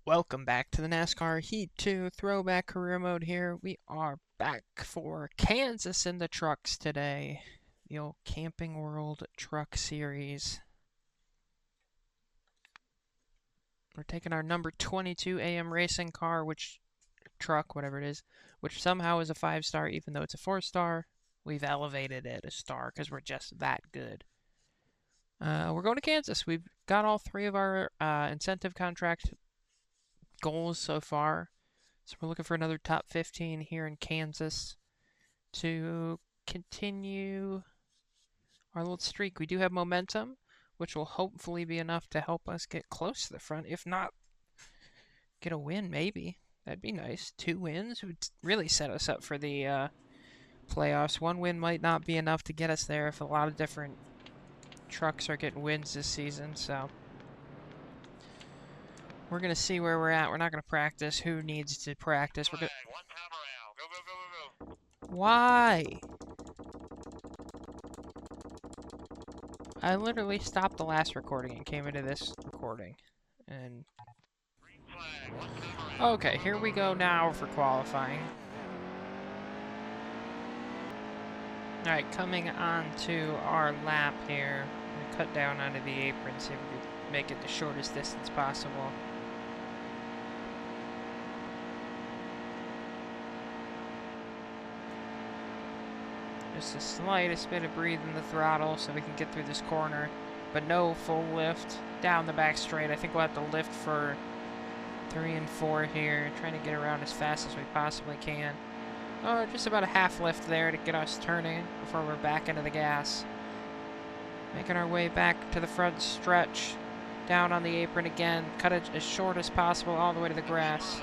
Welcome back to the NASCAR Heat 2 Throwback Career Mode here. We are back for Kansas in the trucks today. The old Camping World Truck Series. We're taking our number 22 AM racing car, whatever it is, which somehow is a 5-star even though it's a 4-star. We've elevated it a star because we're just that good. We're going to Kansas. We've got all 3 of our incentive contract goals so far. So we're looking for another top 15 here in Kansas to continue our little streak. We do have momentum, which will hopefully be enough to help us get close to the front. If not, get a win maybe. That'd be nice. 2 wins would really set us up for the playoffs. 1 win might not be enough to get us there if a lot of different trucks are getting wins this season, so we're going to see where we're at. We're not going to practice. Who needs to practice? We're going to... Why? I literally stopped the last recording and came into this recording. And... Okay, here we go now for qualifying. Alright, coming on to our lap here. I'm going to cut down onto the apron, see if we can make it the shortest distance possible. Just the slightest bit of breathe in the throttle so we can get through this corner, but no full lift down the back straight. I think we'll have to lift for 3 and 4 here, trying to get around as fast as we possibly can. Oh, just about a half lift there to get us turning before we're back into the gas. Making our way back to the front stretch, down on the apron again, cut it as short as possible all the way to the grass.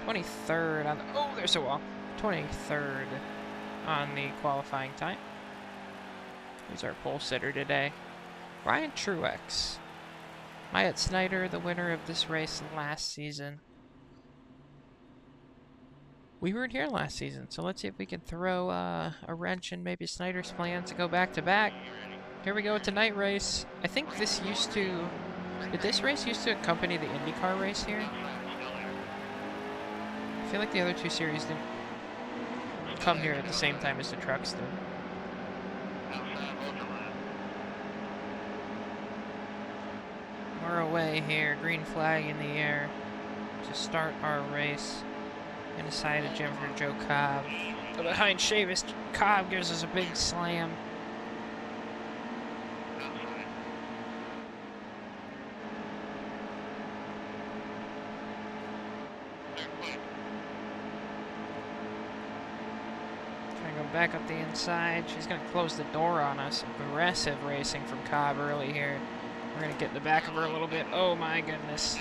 23rd on the, oh, there's a wall. 23rd. On the qualifying time. Who's our pole sitter today? Ryan Truex. Myatt Snyder, the winner of this race last season. We weren't here last season, so let's see if we can throw a wrench in maybe Snyder's plans to go back-to-back. Here we go with the night race. I think this used to... Did this race used to accompany the IndyCar race here? I feel like the other 2 series didn't come here at the same time as the trucks did. We're away here, green flag in the air to start our race. Inside of Jennifer Joe Cobb. But behind Chavis, Cobb gives us a big slam. Back up the inside. She's going to close the door on us. Aggressive racing from Cobb early here. We're going to get in the back of her a little bit. Oh my goodness.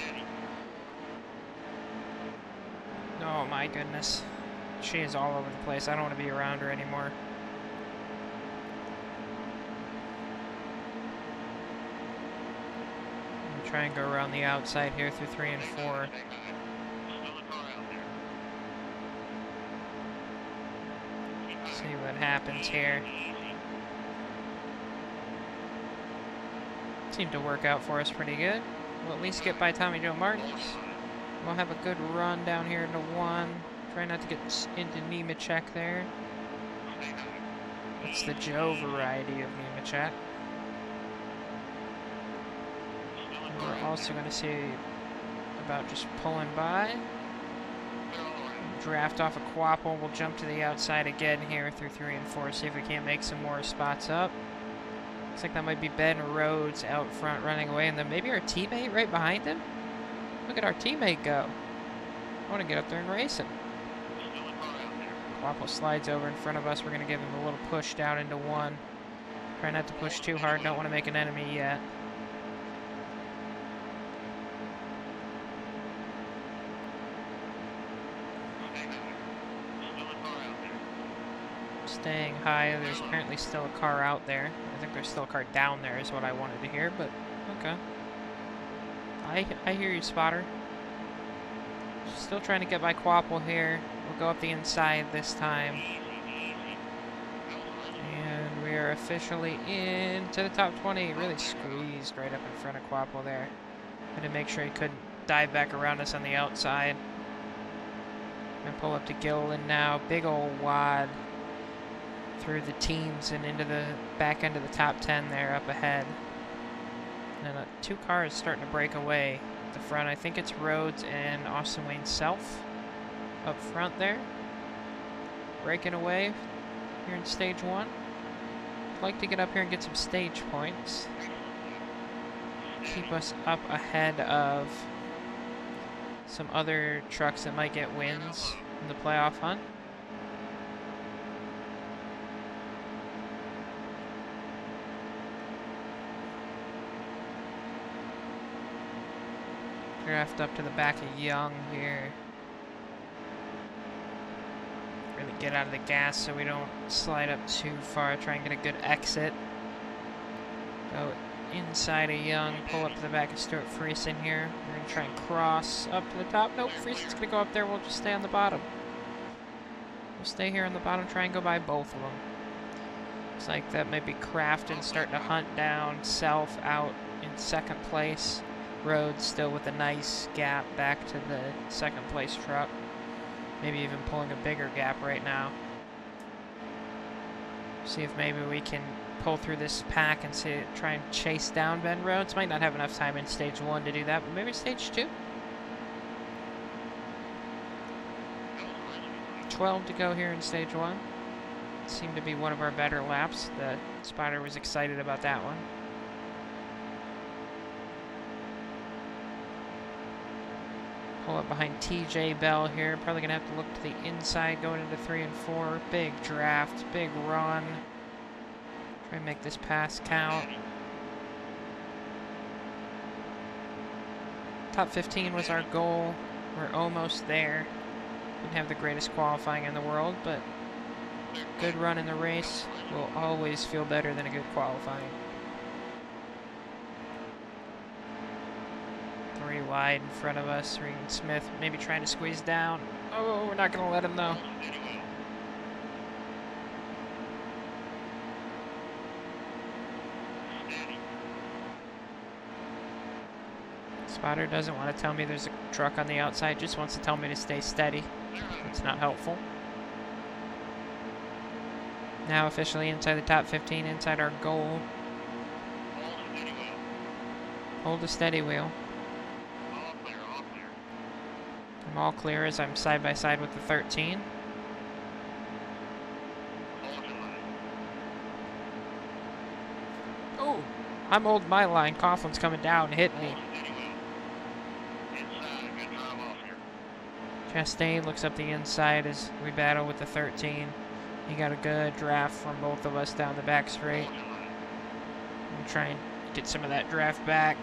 Oh my goodness. She is all over the place. I don't want to be around her anymore. I'm going to try and go around the outside here through 3 and 4. See what happens here. Seemed to work out for us pretty good. We'll at least get by Tommy Joe Martins. We'll have a good run down here into 1. Try not to get into Nemechek there. It's the Joe variety of Nemechek. We're also going to see about just pulling by. Draft off a Quapple. We'll jump to the outside again here through 3 and 4. See if we can't make some more spots up. Looks like that might be Ben Rhodes out front running away, and then maybe our teammate right behind him. Look at our teammate go. I want to get up there and race him. Quapple slides over in front of us. We're going to give him a little push down into 1. Try not to push too hard. Don't want to make an enemy yet. Staying high. There's apparently still a car out there. I think there's still a car down there is what I wanted to hear, but okay. I hear you, spotter. Still trying to get by Quapple here. We'll go up the inside this time. And we are officially into the top 20. Really squeezed right up in front of Quapple there. Had to make sure he couldn't dive back around us on the outside. And pull up to Dillon now. Big old wad through the teams and into the back end of the top 10 there up ahead. And two cars starting to break away at the front. I think it's Rhodes and Austin Wayne Self up front there. Breaking away here in stage 1. I'd like to get up here and get some stage points. Keep us up ahead of some other trucks that might get wins in the playoff hunt. Draft up to the back of Young here. Really get out of the gas so we don't slide up too far. Try and get a good exit. Go inside of Young, pull up to the back of Stuart Friesen here. We're going to try and cross up to the top. Nope, Friesen's going to go up there. We'll just stay on the bottom. We'll stay here on the bottom, try and go by both of them. Looks like that might be Crafton starting to hunt down Self out in second place. Rhodes still with a nice gap back to the second place truck. Maybe even pulling a bigger gap right now. See if maybe we can pull through this pack and try and chase down Ben Rhodes. Might not have enough time in stage 1 to do that, but maybe stage 2. 12 to go here in stage 1. Seemed to be one of our better laps. The spotter was excited about that one. Pull up behind TJ Bell here. Probably going to have to look to the inside going into 3 and 4. Big draft, big run. Try and make this pass count. Top 15 was our goal. We're almost there. Didn't have the greatest qualifying in the world, but good run in the race will always feel better than a good qualifying. 3 wide in front of us. Regan Smith maybe trying to squeeze down. Oh, we're not going to let him though. Spotter doesn't want to tell me there's a truck on the outside, just wants to tell me to stay steady. That's not helpful. Now officially inside the top 15, inside our goal. Hold a steady wheel. I'm all clear as I'm side by side with the 13. Oh, I'm holding my line. Coughlin's coming down, hitting me. Chastain looks up the inside as we battle with the 13. He got a good draft from both of us down the back straight. I'm trying to get some of that draft back.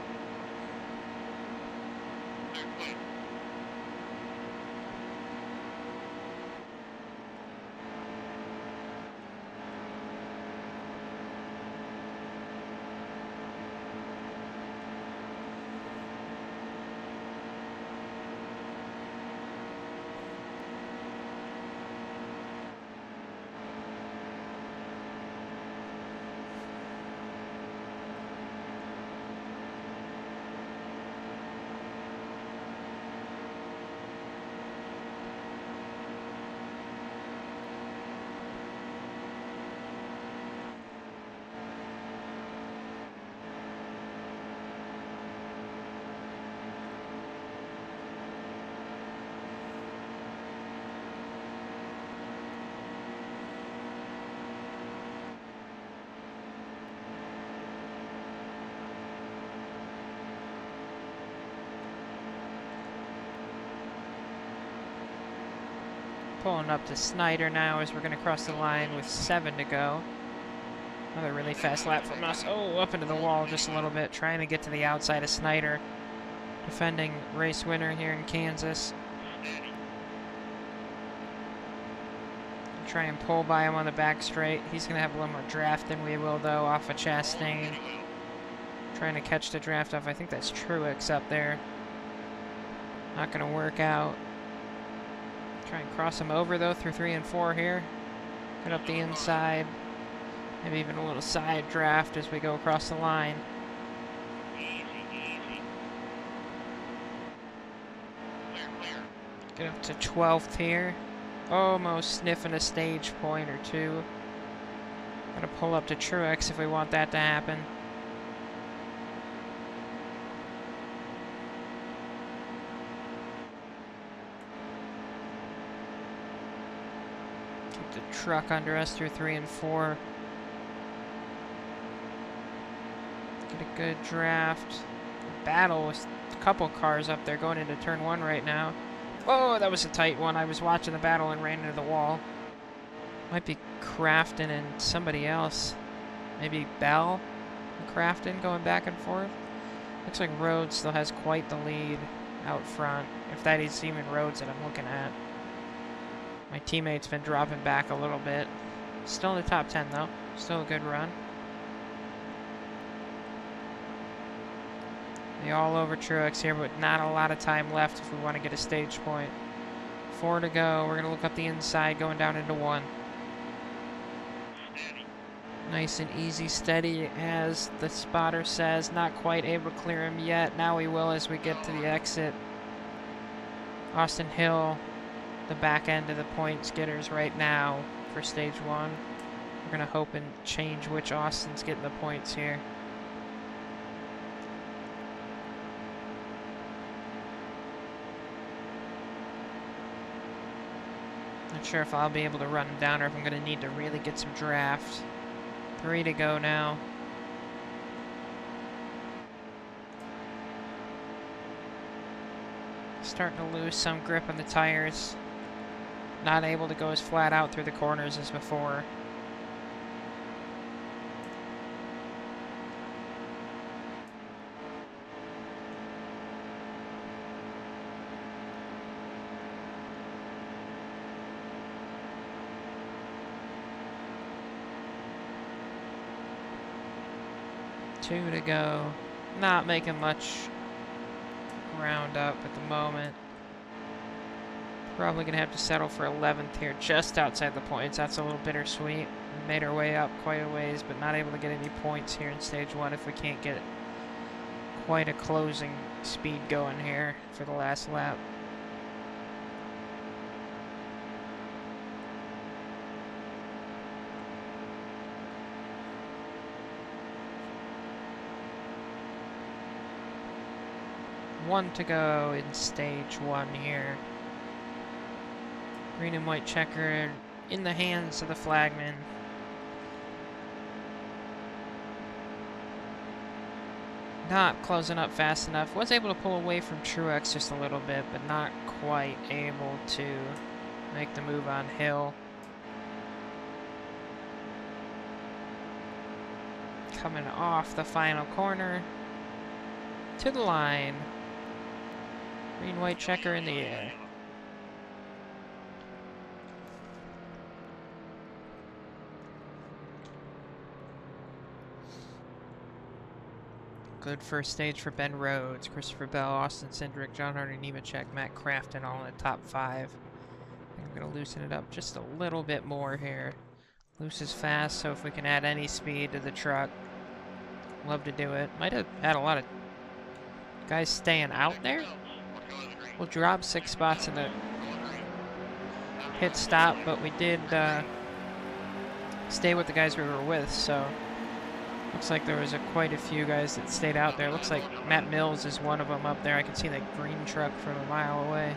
Pulling up to Snyder now as we're going to cross the line with 7 to go. Another really fast lap from us. Oh, up into the wall just a little bit, trying to get to the outside of Snyder. Defending race winner here in Kansas. Try and pull by him on the back straight. He's going to have a little more draft than we will, though, off of Chastain. Trying to catch the draft off. I think that's Truex up there. Not going to work out. Try and cross him over, though, through 3 and 4 here. Get up the inside. Maybe even a little side draft as we go across the line. Get up to 12th here. Almost sniffing a stage point or two. Gotta pull up to Truex if we want that to happen. Keep the truck under us through 3 and 4. Get a good draft. Battle with a couple cars up there going into turn 1 right now. Oh, that was a tight one. I was watching the battle and ran into the wall. Might be Crafton and somebody else. Maybe Bell and Crafton going back and forth. Looks like Rhodes still has quite the lead out front. If that is even Rhodes that I'm looking at. My teammate's been dropping back a little bit. Still in the top 10 though. Still a good run. They all over Truex here, but not a lot of time left if we want to get a stage point. 4 to go. We're going to look up the inside going down into 1. Nice and easy, steady, as the spotter says. Not quite able to clear him yet. Now we will as we get to the exit. Austin Hill, the back end of the points getters right now for stage 1. We're going to hope and change which Austin's getting the points here. Not sure if I'll be able to run him down or if I'm going to need to really get some draft. 3 to go now. Starting to lose some grip on the tires. Not able to go as flat out through the corners as before. Two to go. Not making much ground up at the moment. Probably going to have to settle for 11th here, just outside the points. That's a little bittersweet. We made our way up quite a ways, but not able to get any points here in stage 1 if we can't get quite a closing speed going here for the last lap. One to go in stage 1 here. Green and white checker in the hands of the flagman. Not closing up fast enough. Was able to pull away from Truex just a little bit, but not quite able to make the move on Hill. Coming off the final corner to the line. Green-white checker in the air. Good first stage for Ben Rhodes, Christopher Bell, Austin Cindric, John Harder, Nemechek, Matt Crafton all in the top 5. I'm going to loosen it up just a little bit more here. Loose is fast, so if we can add any speed to the truck, love to do it. Might have had a lot of guys staying out there. We'll drop 6 spots in the pit stop, but we did stay with the guys we were with, so looks like there was quite a few guys that stayed out there. Looks like Matt Mills is one of them up there. I can see the green truck from a mile away.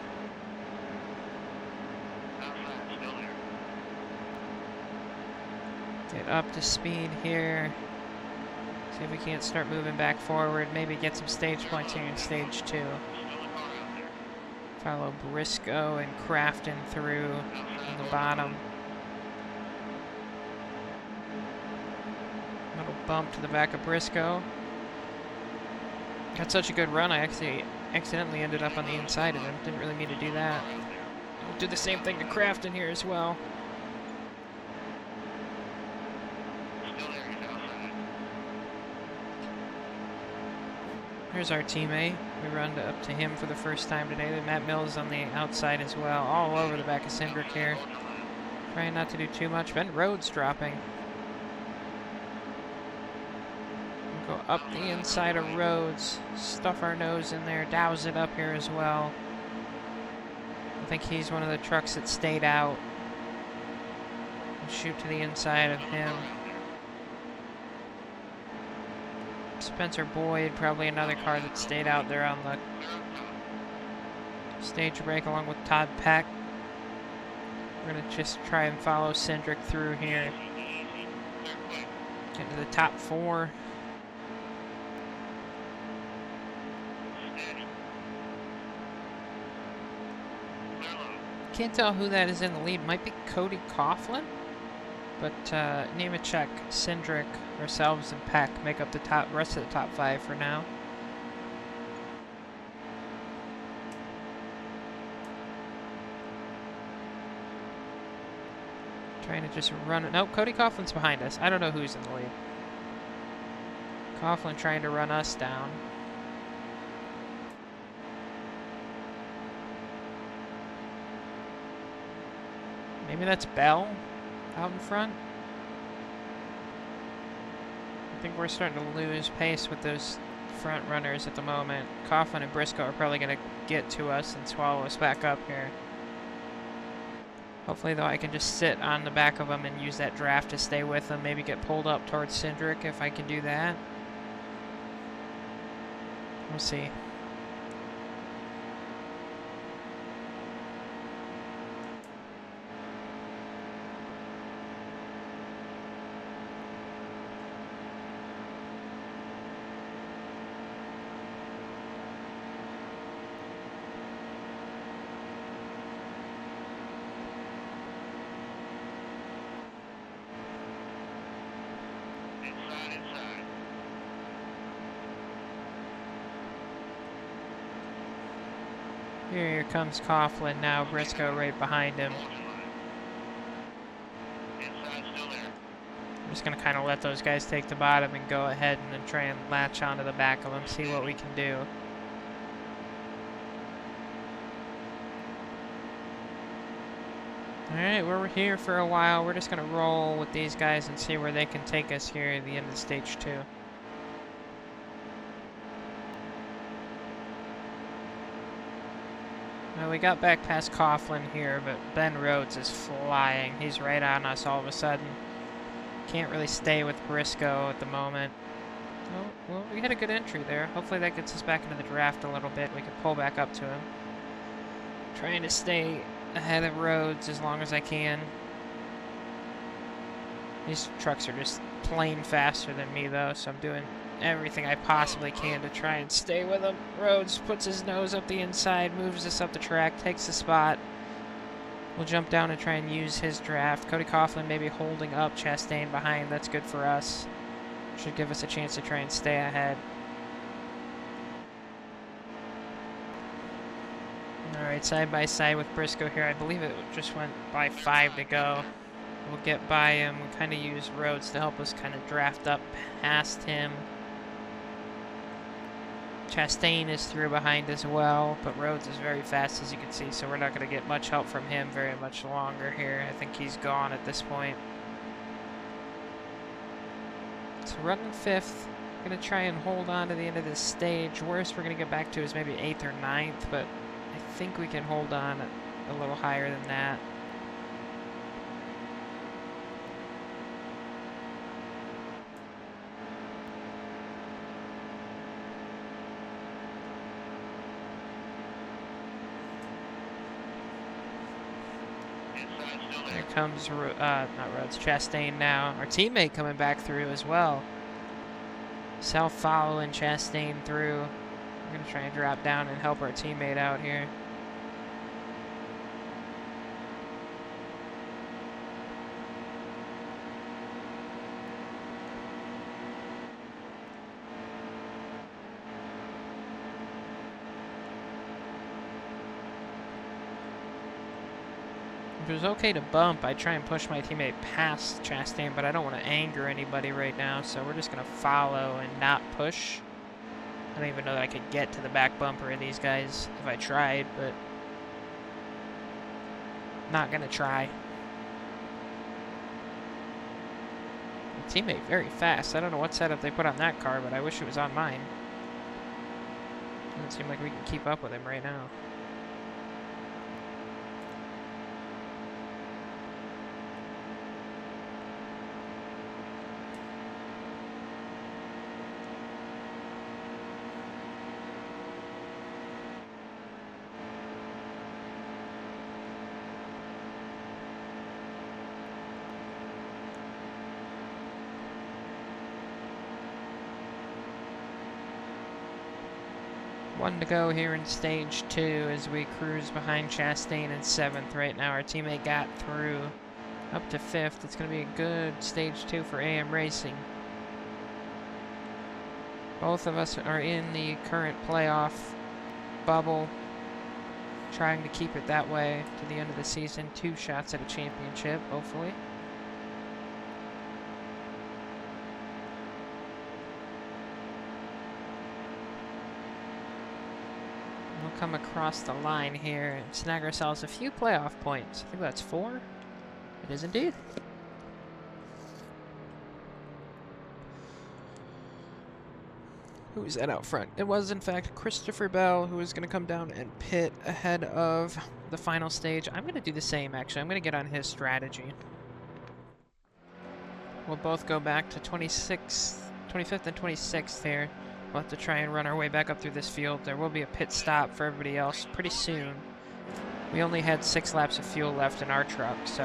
Get up to speed here. See if we can't start moving back forward. Maybe get some stage points here in stage 2. Follow Briscoe and Crafton through on the bottom. Little bump to the back of Briscoe. Got such a good run, I actually accidentally ended up on the inside of him. Didn't really mean to do that. We'll do the same thing to Crafton here as well. Here's our teammate. We run up to him for the first time today. Matt Mills on the outside as well. All over the back of Cindric here. Trying not to do too much. Ben Rhodes dropping. We'll go up the inside of Rhodes. Stuff our nose in there. Douse it up here as well. I think he's one of the trucks that stayed out. We'll shoot to the inside of him. Spencer Boyd, probably another car that stayed out there on the stage break along with Todd Peck. We're going to just try and follow Cindric through here. Get to the top 4. Can't tell who that is in the lead. Might be Cody Coughlin. But Nemechek, Cindric, ourselves, and Peck make up the rest of the top 5 for now. Trying to just run it. Nope, Cody Coughlin's behind us. I don't know who's in the lead. Coughlin trying to run us down. Maybe that's Bell out in front. I think we're starting to lose pace with those front runners at the moment. Coughlin and Briscoe are probably going to get to us and swallow us back up here. Hopefully, though, I can just sit on the back of them and use that draft to stay with them. Maybe get pulled up towards Cindric if I can do that. We'll see. Here comes Coughlin now, Briscoe right behind him. I'm just going to kind of let those guys take the bottom and go ahead and then try and latch onto the back of them, see what we can do. Alright, we're here for a while. We're just going to roll with these guys and see where they can take us here at the end of stage 2. Well, we got back past Coughlin here, but Ben Rhodes is flying. He's right on us all of a sudden. Can't really stay with Briscoe at the moment. Oh, well, we had a good entry there. Hopefully that gets us back into the draft a little bit. We can pull back up to him. Trying to stay ahead of Rhodes as long as I can. These trucks are just plain faster than me, though, so I'm doing everything I possibly can to try and stay with him. Rhodes puts his nose up the inside, moves us up the track, takes the spot. We'll jump down and try and use his draft. Cody Coughlin maybe holding up Chastain behind. That's good for us. Should give us a chance to try and stay ahead. Alright, side by side with Briscoe here. I believe it just went by 5 to go. We'll get by him. We'll kind of use Rhodes to help us kind of draft up past him. Chastain is through behind as well, but Rhodes is very fast, as you can see, so we're not going to get much help from him very much longer here. I think he's gone at this point. So running 5th. Going to try and hold on to the end of this stage. Worst we're going to get back to is maybe 8th or 9th, but I think we can hold on a little higher than that. Here comes, not Rhodes, Chastain now. Our teammate coming back through as well. Self following Chastain through. We're going to try and drop down and help our teammate out here. If it was okay to bump, I'd try and push my teammate past Chastain, but I don't want to anger anybody right now, so we're just going to follow and not push. I don't even know that I could get to the back bumper of these guys if I tried, but not going to try. My teammate very fast. I don't know what setup they put on that car, but I wish it was on mine. Doesn't seem like we can keep up with him right now. One to go here in stage 2 as we cruise behind Chastain in 7th right now. Our teammate got through up to 5th. It's going to be a good stage 2 for AM Racing. Both of us are in the current playoff bubble, trying to keep it that way to the end of the season. 2 shots at a championship, hopefully. We'll come across the line here and snag ourselves a few playoff points. I think that's 4. It is indeed. Who was that out front? It was, in fact, Christopher Bell, who was going to come down and pit ahead of the final stage. I'm going to do the same, actually. I'm going to get on his strategy. We'll both go back to 25th and 26th here. We'll have to try and run our way back up through this field. There will be a pit stop for everybody else pretty soon. We only had 6 laps of fuel left in our truck, so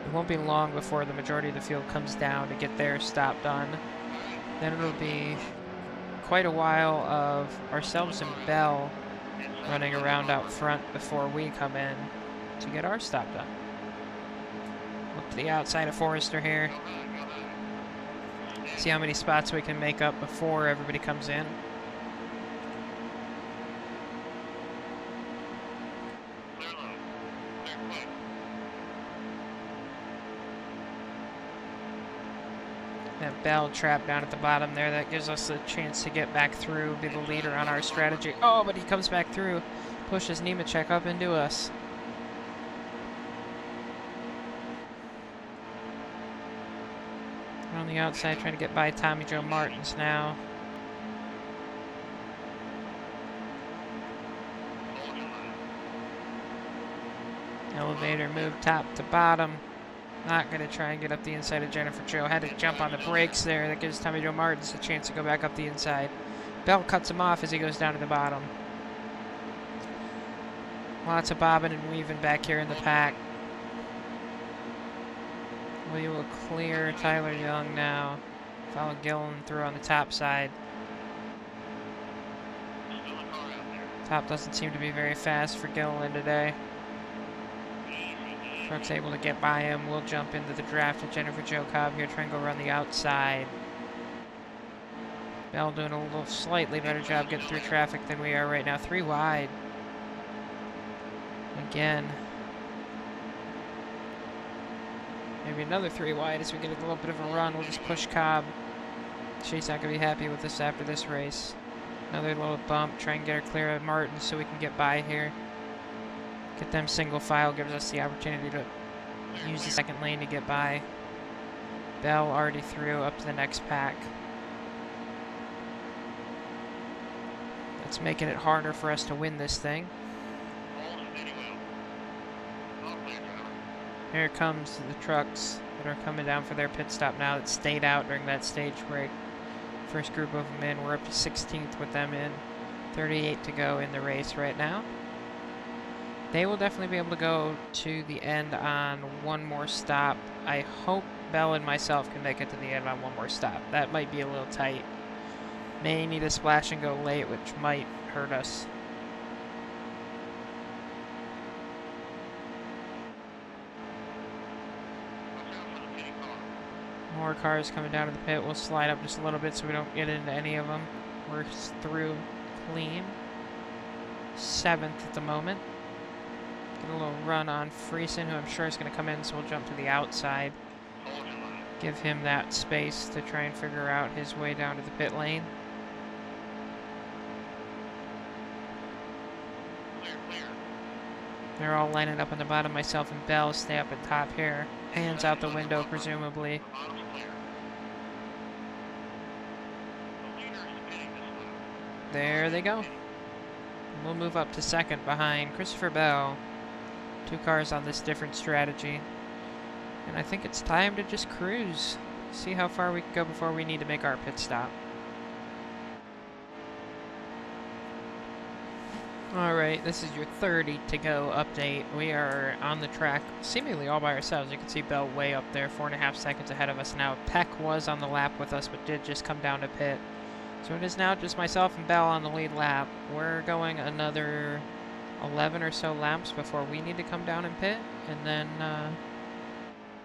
it won't be long before the majority of the field comes down to get their stop done. Then it'll be quite a while of ourselves and Bell running around out front before we come in to get our stop done. Look to the outside of Forrester here. See how many spots we can make up before everybody comes in. That Bell trap down at the bottom there, that gives us a chance to get back through, be the leader on our strategy. Oh, but he comes back through, pushes Nemechek up into us. On the outside, trying to get by Tommy Joe Martins now. Elevator move top to bottom. Not going to try and get up the inside of Jennifer Joe. Had to jump on the brakes there. That gives Tommy Joe Martins a chance to go back up the inside. Bell cuts him off as he goes down to the bottom. Lots of bobbing and weaving back here in the pack. We will clear Tyler Young now. Follow Gillen through on the top side. Top doesn't seem to be very fast for Gillen today. Truck's able to get by him. We'll jump into the draft with Jennifer Jo Cobb here, try and go around the outside. Bell doing a little slightly better job getting through traffic than we are right now. 3 wide. Again. Maybe another 3 wide as we get a little bit of a run. We'll just push Cobb. She's not going to be happy with us after this race. Another little bump. Try and get her clear of Martin so we can get by here. Get them single file. Gives us the opportunity to use the second lane to get by. Bell already through up to the next pack. That's making it harder for us to win this thing. Here comes the trucks that are coming down for their pit stop now that stayed out during that stage break. First group of them in. We're up to 16th with them in. 38 to go in the race right now. They will definitely be able to go to the end on one more stop. I hope Bell and myself can make it to the end on one more stop. That might be a little tight. May need a splash and go late, which might hurt us. More cars coming down to the pit. We'll slide up just a little bit so we don't get into any of them. We're through clean. 7th at the moment. Get a little run on Friesen, who I'm sure is going to come in, so we'll jump to the outside. Give him that space to try and figure out his way down to the pit lane. They're all lining up on the bottom. Myself and Bell stay up at top here. Hands out the window, presumably. There they go. We'll move up to 2nd behind Christopher Bell. 2 cars on this different strategy. And I think it's time to just cruise. See how far we can go before we need to make our pit stop. Alright, this is your 30 to go update. We are on the track seemingly all by ourselves. You can see Bell way up there, 4.5 seconds ahead of us now. Peck was on the lap with us, but did just come down to pit. So it is now just myself and Bell on the lead lap. We're going another 11 or so laps before we need to come down and pit, and then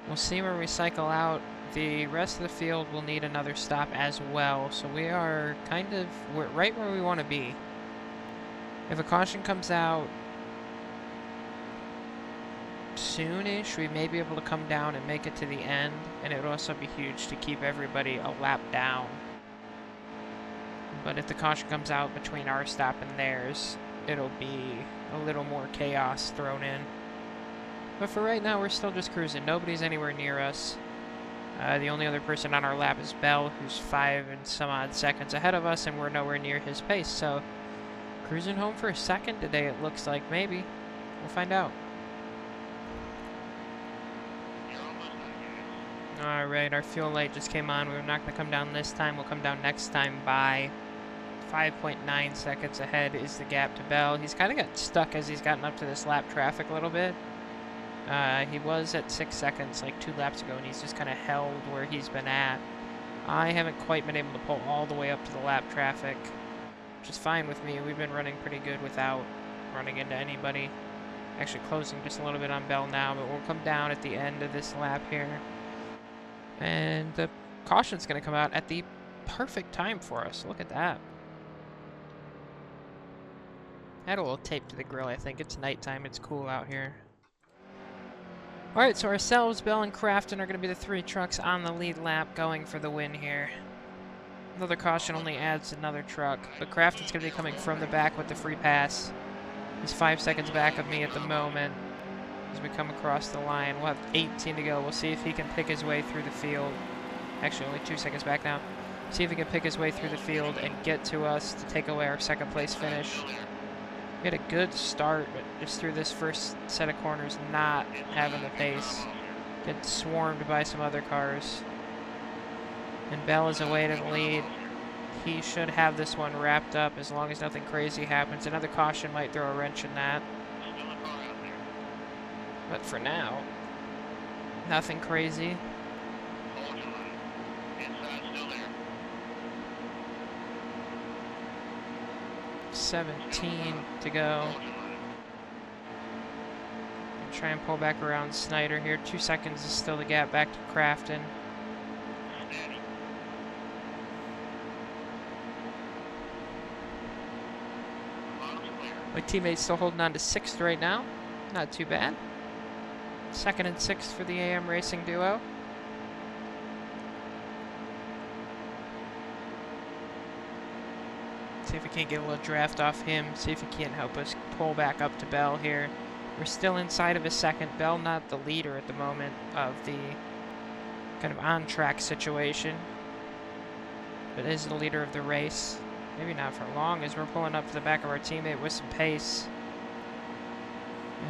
we'll see where we cycle out. The rest of the field will need another stop as well, so we are we're right where we want to be. If a caution comes out soonish, we may be able to come down and make it to the end, and it would also be huge to keep everybody a lap down. But if the caution comes out between our stop and theirs, it'll be a little more chaos thrown in. But for right now, we're still just cruising. Nobody's anywhere near us. The only other person on our lap is Bell, who's 5 and some odd seconds ahead of us, and we're nowhere near his pace. So, cruising home for a second today, it looks like. Maybe. We'll find out. Alright, our fuel light just came on. We're not going to come down this time. We'll come down next time by 5.9 seconds ahead is the gap to Bell. He's kind of got stuck as he's gotten up to this lap traffic a little bit. He was at 6 seconds like 2 laps ago, and he's just kind of held where he's been at. I haven't quite been able to pull all the way up to the lap traffic, which is fine with me. We've been running pretty good without running into anybody. Actually closing just a little bit on Bell now, but we'll come down at the end of this lap here. And the caution's going to come out at the perfect time for us. Look at that. Add a little tape to the grill, I think. It's nighttime. It's cool out here. Alright, so ourselves, Bell, and Crafton are going to be the 3 trucks on the lead lap going for the win here. Another caution only adds another truck, but Crafton's going to be coming from the back with the free pass. He's 5 seconds back of me at the moment as we come across the line. We'll have 18 to go. We'll see if he can pick his way through the field. Actually, only 2 seconds back now. See if he can pick his way through the field and get to us to take away our second place finish. We had a good start, but just through this first set of corners, not having the pace. Get swarmed by some other cars. And Bell is away to the lead. He should have this one wrapped up as long as nothing crazy happens. Another caution might throw a wrench in that. But for now, nothing crazy. 17 to go. Try and pull back around Snyder here. 2 seconds is still the gap back to Crafton. My teammate's still holding on to 6th right now. Not too bad. 2nd and 6th for the AM Racing duo. See if we can't get a little draft off him. See if he can't help us pull back up to Bell here. We're still inside of a second. Bell not the leader at the moment of the kind of on-track situation, but is the leader of the race. Maybe not for long, as we're pulling up to the back of our teammate with some pace.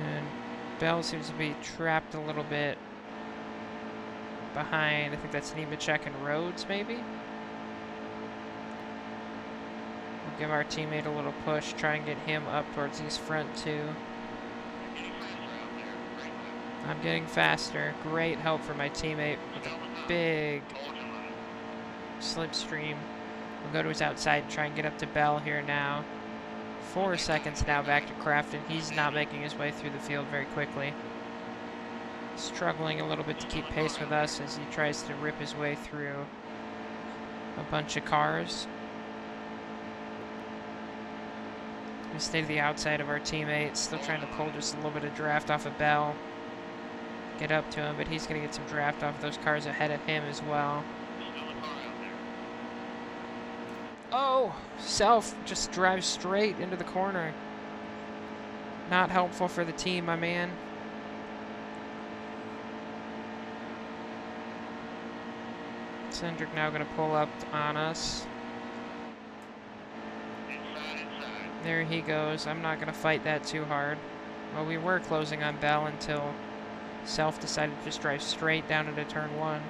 And Bell seems to be trapped a little bit behind. I think that's Nemechek and Rhodes, maybe? We'll give our teammate a little push, try and get him up towards these front two. I'm getting faster. Great help for my teammate with a big slipstream. We'll go to his outside and try and get up to Bell here now. 4 seconds now back to Crafton. He's not making his way through the field very quickly. Struggling a little bit to keep pace with us as he tries to rip his way through a bunch of cars. We stay to the outside of our teammate. Still trying to pull just a little bit of draft off of Bell. Get up to him, but he's going to get some draft off those cars ahead of him as well. Oh, Self just drives straight into the corner. Not helpful for the team, my man. Cindric now going to pull up on us. There he goes. I'm not going to fight that too hard. Well, we were closing on Bell until Self decided to just drive straight down into turn 1.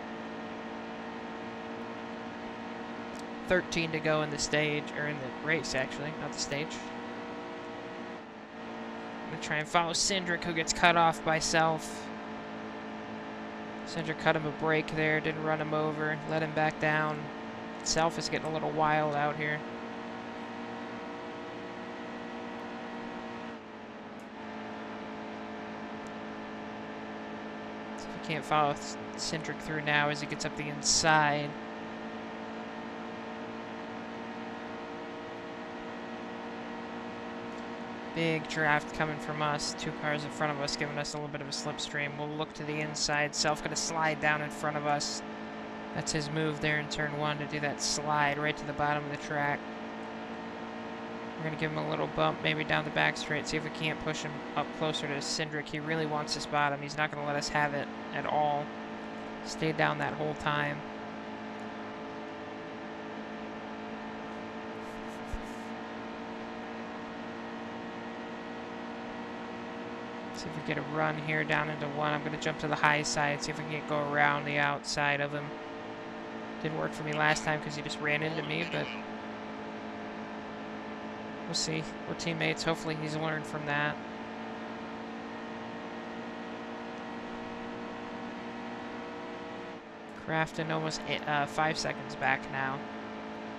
13 to go in the stage, or in the race actually, not the stage. I'm gonna try and follow Cindric, who gets cut off by Self. Cindric cut him a break there, didn't run him over, let him back down. Self is getting a little wild out here. So if he can't follow Cindric through now as he gets up the inside. Big draft coming from us. 2 cars in front of us, giving us a little bit of a slipstream. We'll look to the inside. Self going to slide down in front of us. That's his move there in turn 1 to do that slide right to the bottom of the track. We're going to give him a little bump, maybe down the back straight, see if we can't push him up closer to Cindric. He really wants this bottom. He's not going to let us have it at all. Stayed down that whole time. See if we get a run here down into 1. I'm going to jump to the high side, see if we can go around the outside of him. Didn't work for me last time because he just ran into me, but we'll see. We're teammates. Hopefully he's learned from that. Crafton almost 5 seconds back now.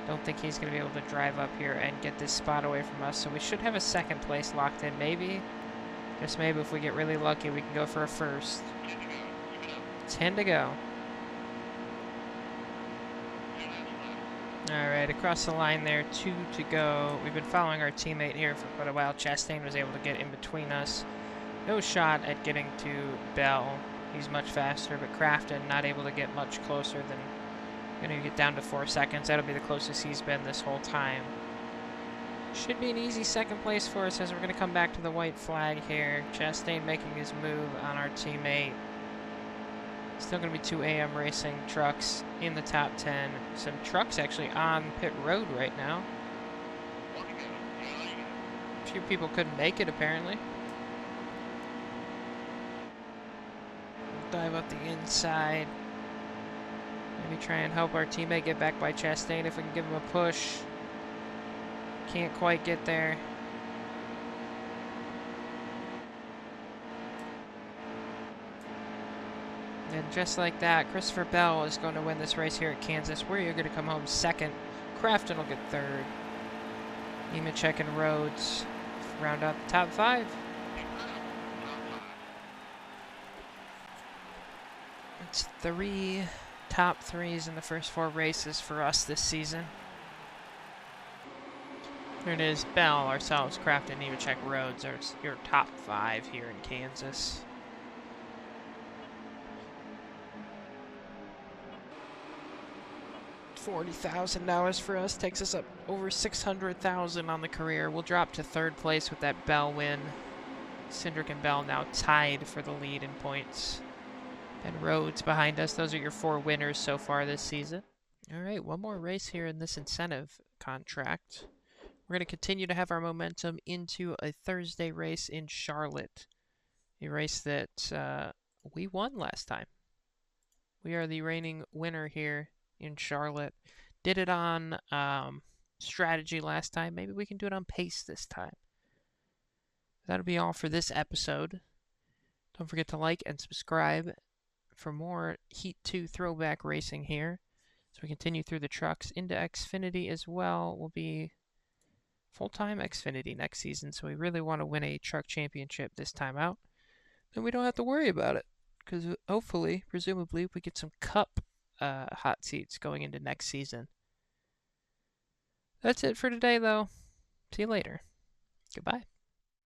Don't think he's going to be able to drive up here and get this spot away from us, so we should have a 2nd place locked in, maybe. Just maybe if we get really lucky, we can go for a 1st. 10 to go. Alright, across the line there, 2 to go. We've been following our teammate here for quite a while. Chastain was able to get in between us. No shot at getting to Bell. He's much faster, but Crafton not able to get much closer than going to get down to 4 seconds. That'll be the closest he's been this whole time. Should be an easy 2nd place for us as we're going to come back to the white flag here. Chastain making his move on our teammate. Still going to be 2 AM Racing trucks in the top 10. Some trucks actually on pit road right now. A few people couldn't make it apparently. Dive up the inside. Maybe try and help our teammate get back by Chastain if we can give him a push. Can't quite get there. And just like that, Christopher Bell is going to win this race here at Kansas. We're going to come home 2nd. Crafton will get 3rd. Nemechek and Rhodes round out the top 5. It's 3 top 3s in the first 4 races for us this season. There it is. Bell, ourselves, Crafton, Nemechek, Rhodes are your top 5 here in Kansas. $40,000 for us takes us up over $600,000 on the career. We'll drop to 3rd place with that Bell win. Cindric and Bell now tied for the lead in points. And Rhodes behind us. Those are your 4 winners so far this season. All right, one more race here in this incentive contract. We're going to continue to have our momentum into a Thursday race in Charlotte. A race that we won last time. We are the reigning winner here in Charlotte. Did it on strategy last time. Maybe we can do it on pace this time. That'll be all for this episode. Don't forget to like and subscribe for more Heat 2 throwback racing here. So we continue through the trucks into Xfinity as well. We'll be full-time Xfinity next season, so we really want to win a truck championship this time out. Then we don't have to worry about it, because hopefully, presumably, we get some Cup hot seats going into next season. That's it for today, though. See you later. Goodbye.